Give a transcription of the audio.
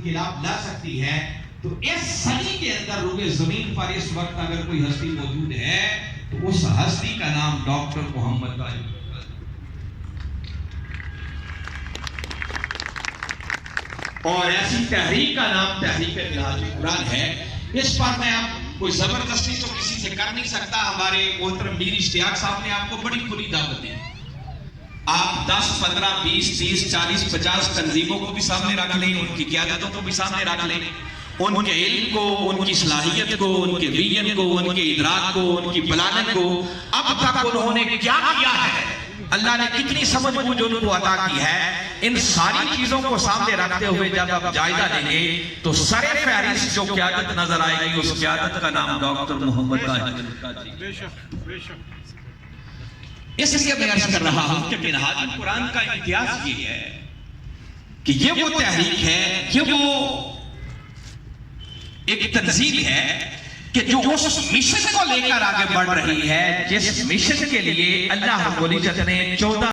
انقلاب لا سکتی ہے، تو اس صدی کے اندر روئے زمین پر اس وقت اگر کوئی ہستی موجود ہے تو اس ہستی کا نام ڈاکٹر محمد طاہر اور ایسی تحریک کا نام تحریک منہاج القرآن ہے۔ اس پر میں اب کوئی زبردستی تو کسی سے کر نہیں سکتا۔ ہمارے محترم میر اشتیاق صاحب نے آپ کو بڑی کھلی دعوت دی، آپ 10 15 20 30 40 50 تنظیموں کو بھی سامنے رکھ لیں، ان کی قیادتوں کو بھی سامنے رکھ لیں، ان کے علم کو، ان کی صلاحیت کو، ان کے ویژن کو، ان کے ادراک کو، ان کی پلاننگ کو، اب تک انہوں نے کیا کیا ہے، اللہ نے کتنی سمجھ بوجھ ان کو عطا کی ہے، ان ساری چیزوں کو سامنے رکھتے ہوئے جب آپ جائزہ لیں گے تو سر فہرست جو قیادت نظر آئے گی، اس قیادت کا نام ڈاکٹر محمد طاہر۔ اس لیے میں عرض کر رہا ہوں کہ منہاج القرآن کا امتیاز یہ ہے کہ یہ وہ تحریک ہے، یہ وہ ایک تنظیم ہے کہ جو اس مشن کو لے کر آگے بڑھ رہی ہے جس مشن کے لیے اللہ رب العزت نے 14